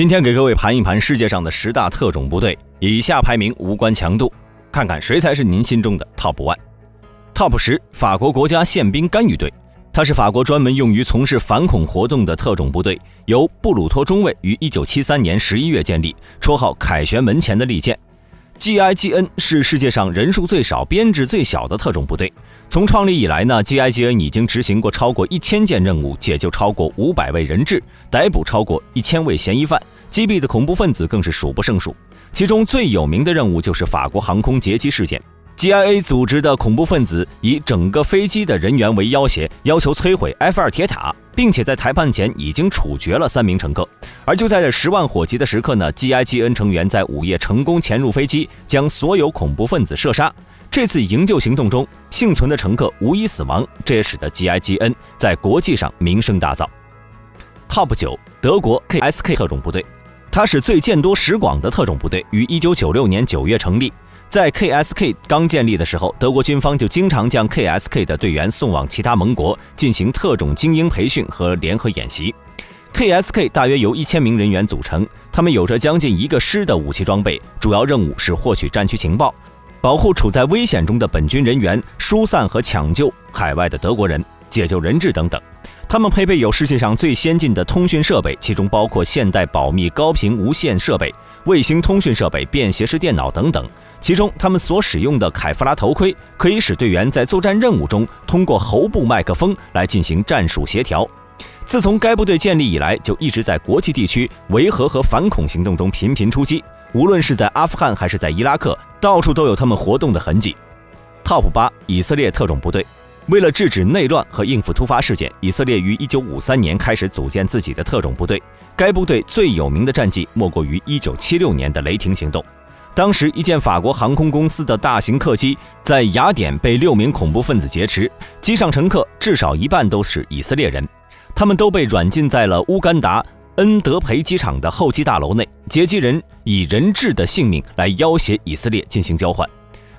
今天给各位盘一盘世界上的10大特种部队，以下排名无关强度，看看谁才是您心中的 Top 1。Top 10，法国国家宪兵干预队，它是法国专门用于从事反恐活动的特种部队，由布鲁托中尉于1973年11月建立，绰号凯旋门前的利剑。GIGN 是世界上人数最少、编制最小的特种部队。从创立以来呢 ，GIGN 已经执行过超过1000件任务，解救超过500位人质，逮捕超过1000位嫌疑犯，击毙的恐怖分子更是数不胜数。其中最有名的任务就是法国航空劫机事件。GIA 组织的恐怖分子以整个飞机的人员为要挟，要求摧毁埃菲尔铁塔，并且在谈判前已经处决了3名乘客。而就在这10万火急的时刻呢 ，GIGN 成员在午夜成功潜入飞机，将所有恐怖分子射杀。这次营救行动中，幸存的乘客无一死亡，这也使得 GIGN 在国际上名声大噪。Top 9，德国 KSK 特种部队，它是最见多识广的特种部队，于1996年9月成立。在 KSK 刚建立的时候，德国军方就经常将 KSK 的队员送往其他盟国进行特种精英培训和联合演习。KSK 大约由1000名人员组成，他们有着将近1个师的武器装备，主要任务是获取战区情报，保护处在危险中的本军人员，疏散和抢救海外的德国人，解救人质等等。他们配备有世界上最先进的通讯设备，其中包括现代保密高频无线设备、卫星通讯设备、便携式电脑等等。其中他们所使用的凯夫拉头盔可以使队员在作战任务中通过喉部麦克风来进行战术协调。自从该部队建立以来，就一直在国际地区维和和反恐行动中频频出击，无论是在阿富汗还是在伊拉克，到处都有他们活动的痕迹。Top 8，以色列特种部队。为了制止内乱和应付突发事件，以色列于1953年开始组建自己的特种部队。该部队最有名的战绩莫过于1976年的雷霆行动。当时一架法国航空公司的大型客机在雅典被6名恐怖分子劫持，机上乘客至少一半都是以色列人，他们都被软禁在了乌干达恩德培机场的候机大楼内。劫机人以人质的性命来要挟以色列进行交换。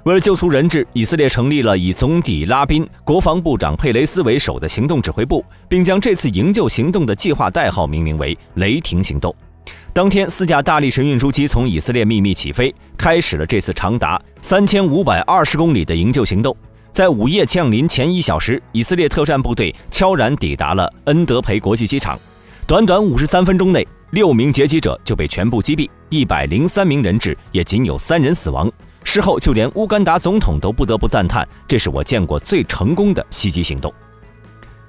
为了救出人质，以色列成立了以总理拉宾、国防部长佩雷斯为首的行动指挥部，并将这次营救行动的计划代号命名为雷霆行动。当天4架大力神运输机从以色列秘密起飞，开始了这次长达3520公里的营救行动。在午夜降临前1小时，以色列特战部队悄然抵达了恩德培国际机场。短短53分钟内，6名劫机者就被全部击毙，103名人质，也仅有3人死亡。事后就连乌干达总统都不得不赞叹，这是我见过最成功的袭击行动。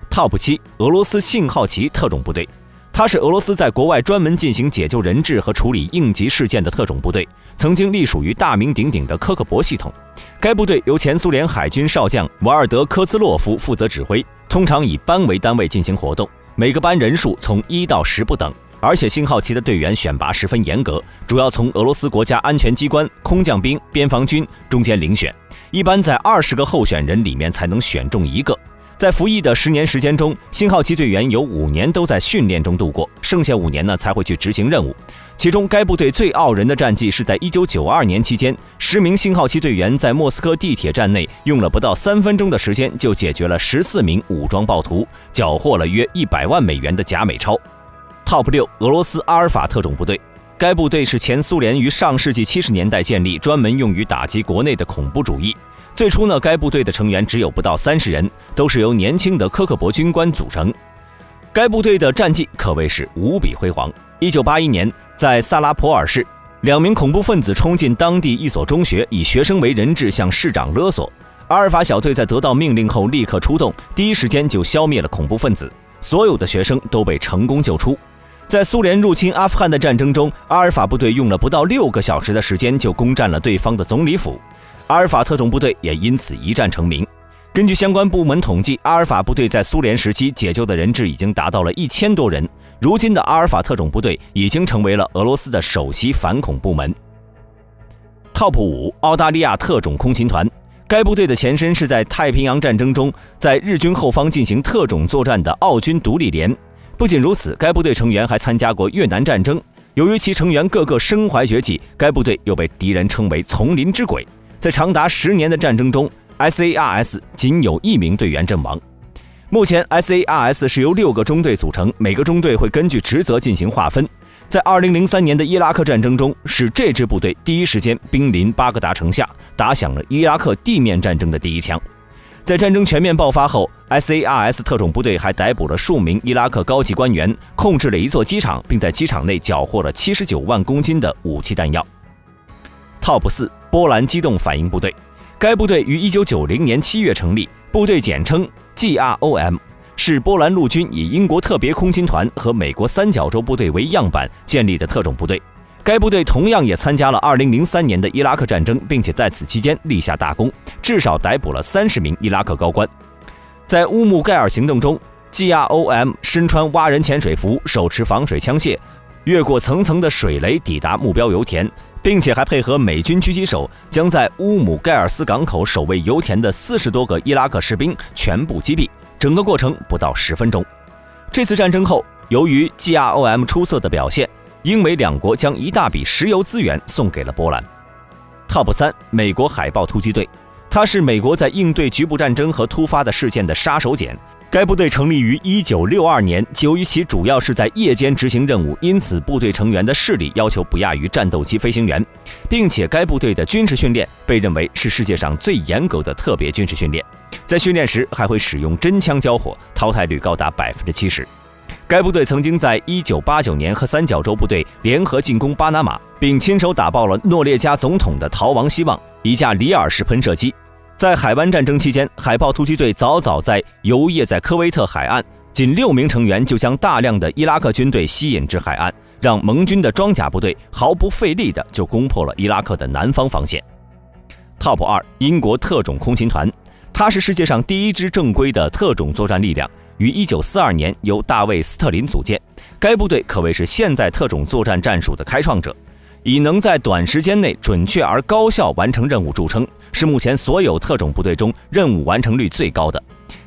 Top 7，俄罗斯信号旗特种部队，它是俄罗斯在国外专门进行解救人质和处理应急事件的特种部队，曾经隶属于大名鼎鼎的科克勃系统。该部队由前苏联海军少将瓦尔德科兹洛夫负责指挥，通常以班为单位进行活动，每个班人数从1到10不等。而且信号旗的队员选拔十分严格，主要从俄罗斯国家安全机关、空降兵、边防军中间遴选，一般在20个候选人里面才能选中1个。在服役的10年时间中，信号旗队员有5年都在训练中度过，剩下5年呢才会去执行任务。其中该部队最傲人的战绩是在1992年期间，10名信号旗队员在莫斯科地铁站内用了不到3分钟的时间就解决了14名武装暴徒，缴获了约100万美元的假美钞。Top 6，俄罗斯阿尔法特种部队。该部队是前苏联于上世纪70年代建立，专门用于打击国内的恐怖主义。最初呢，该部队的成员只有不到30人，都是由年轻的科克勃军官组成。该部队的战绩可谓是无比辉煌。1981年，在萨拉普尔市，2名恐怖分子冲进当地一所中学，以学生为人质向市长勒索。阿尔法小队在得到命令后立刻出动，第一时间就消灭了恐怖分子，所有的学生都被成功救出。在苏联入侵阿富汗的战争中，阿尔法部队用了不到6个小时的时间就攻占了对方的总理府，阿尔法特种部队也因此一战成名。根据相关部门统计，阿尔法部队在苏联时期解救的人质已经达到了1000多人。如今的阿尔法特种部队已经成为了俄罗斯的首席反恐部门。Top 5，澳大利亚特种空勤团。该部队的前身是在太平洋战争中在日军后方进行特种作战的澳军独立连。不仅如此，该部队成员还参加过越南战争。由于其成员个个身怀绝技，该部队又被敌人称为丛林之鬼。在长达10年的战争中， SARS 仅有1名队员阵亡。目前 SARS 是由6个中队组成，每个中队会根据职责进行划分。在2003年的伊拉克战争中，使这支部队第一时间兵临巴格达城下，打响了伊拉克地面战争的第一枪。在战争全面爆发后， SARS 特种部队还逮捕了数名伊拉克高级官员，控制了一座机场，并在机场内缴获了79万公斤的武器弹药。Top 4波兰机动反应部队，该部队于1990年7月成立，部队简称 GROM， 是波兰陆军以英国特别空军团和美国三角洲部队为样板建立的特种部队。该部队同样也参加了2003年的伊拉克战争，并且在此期间立下大功，至少逮捕了30名伊拉克高官。在乌木盖尔行动中， GROM 身穿蛙人潜水服，手持防水枪械，越过层层的水雷抵达目标油田，并且还配合美军狙击手，将在乌姆盖尔斯港口守卫油田的40多个伊拉克士兵全部击毙，整个过程不到10分钟。这次战争后，由于 GROM 出色的表现，英美两国将一大笔石油资源送给了波兰。Top 3美国海豹突击队，它是美国在应对局部战争和突发的事件的杀手锏。该部队成立于1962年，由于其主要是在夜间执行任务，因此部队成员的视力要求不亚于战斗机飞行员，并且该部队的军事训练被认为是世界上最严格的特别军事训练，在训练时还会使用真枪交火，淘汰率高达70%。该部队曾经在1989年和三角洲部队联合进攻巴拿马，并亲手打爆了诺列加总统的逃亡希望一架里尔式喷射机。在海湾战争期间，海豹突击队早在游曳在科威特海岸，仅6名成员就将大量的伊拉克军队吸引至海岸，让盟军的装甲部队毫不费力地就攻破了伊拉克的南方防线。Top 2英国特种空勤团，它是世界上第一支正规的特种作战力量，于1942年由大卫·斯特林组建。该部队可谓是现代特种作战战术的开创者，以能在短时间内准确而高效完成任务著称，是目前所有特种部队中任务完成率最高的。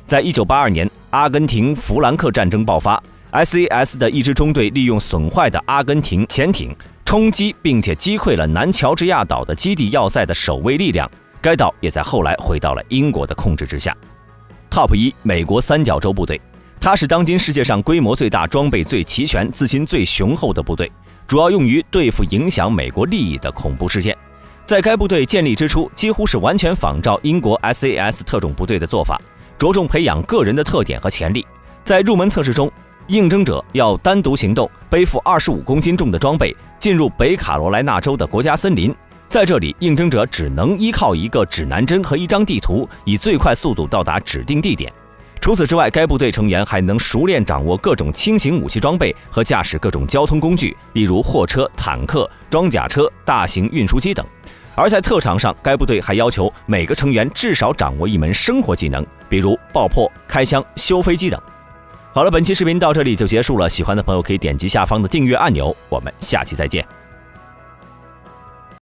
在1982年，阿根廷弗兰克战争爆发， SAS 的一支中队利用损坏的阿根廷潜艇冲击并且击溃了南乔治亚岛的基地要塞的守卫力量，该岛也在后来回到了英国的控制之下。Top 1美国三角洲部队，它是当今世界上规模最大、装备最齐全、资金最雄厚的部队，主要用于对付影响美国利益的恐怖事件。在该部队建立之初，几乎是完全仿照英国 SAS 特种部队的做法，着重培养个人的特点和潜力。在入门测试中，应征者要单独行动，背负25公斤重的装备，进入北卡罗来纳州的国家森林。在这里，应征者只能依靠一个指南针和一张地图，以最快速度到达指定地点。除此之外，该部队成员还能熟练掌握各种轻型武器装备和驾驶各种交通工具，例如货车、坦克、装甲车、大型运输机等。而在特长上，该部队还要求每个成员至少掌握一门生活技能，比如爆破、开枪、修飞机等。好了，本期视频到这里就结束了，喜欢的朋友可以点击下方的订阅按钮，我们下期再见。